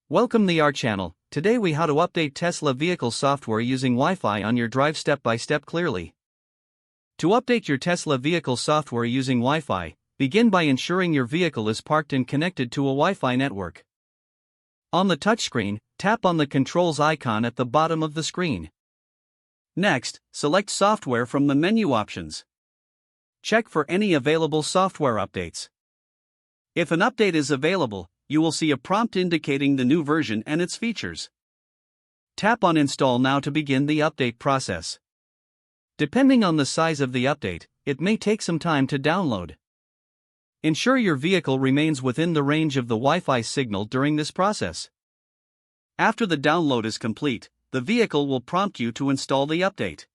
Welcome to our channel. Today we how to update Tesla vehicle software using Wi-Fi on your drive step by step clearly. To update your Tesla vehicle software using Wi-Fi, begin by ensuring your vehicle is parked and connected to a Wi-Fi network. On the touchscreen, tap on the controls icon at the bottom of the screen. Next, select software from the menu options. Check for any available software updates. If an update is available, you will see a prompt indicating the new version and its features. Tap on Install Now to begin the update process. Depending on the size of the update, it may take some time to download. Ensure your vehicle remains within the range of the Wi-Fi signal during this process. After the download is complete, the vehicle will prompt you to install the update.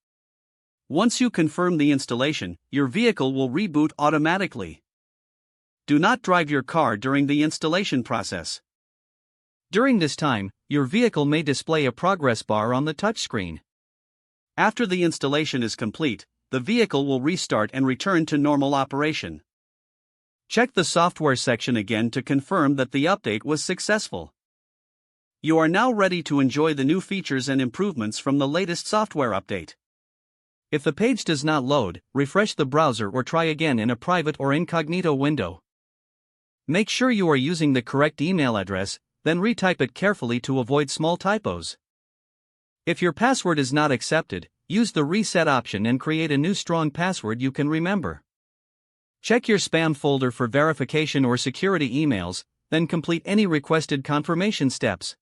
Once you confirm the installation, your vehicle will reboot automatically. Do not drive your car during the installation process. During this time, your vehicle may display a progress bar on the touchscreen. After the installation is complete, the vehicle will restart and return to normal operation. Check the software section again to confirm that the update was successful. You are now ready to enjoy the new features and improvements from the latest software update. If the page does not load, refresh the browser or try again in a private or incognito window. Make sure you are using the correct email address, then retype it carefully to avoid small typos. If your password is not accepted, use the reset option and create a new strong password you can remember. Check your spam folder for verification or security emails, then complete any requested confirmation steps.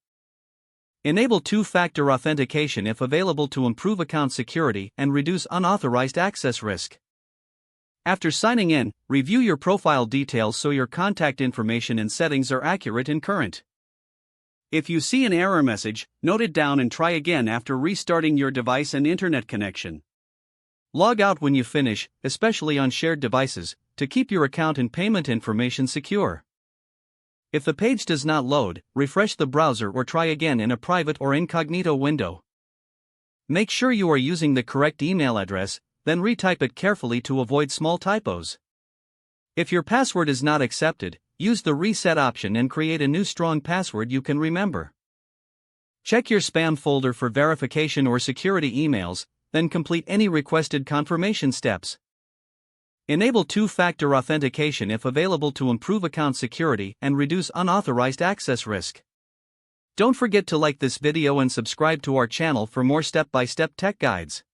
Enable two-factor authentication if available to improve account security and reduce unauthorized access risk. After signing in, review your profile details so your contact information and settings are accurate and current. If you see an error message, note it down and try again after restarting your device and internet connection. Log out when you finish, especially on shared devices, to keep your account and payment information secure. If the page does not load, refresh the browser or try again in a private or incognito window. Make sure you are using the correct email address, then retype it carefully to avoid small typos. If your password is not accepted, use the reset option and create a new strong password you can remember. Check your spam folder for verification or security emails, then complete any requested confirmation steps. Enable two-factor authentication if available to improve account security and reduce unauthorized access risk. Don't forget to like this video and subscribe to our channel for more step-by-step tech guides.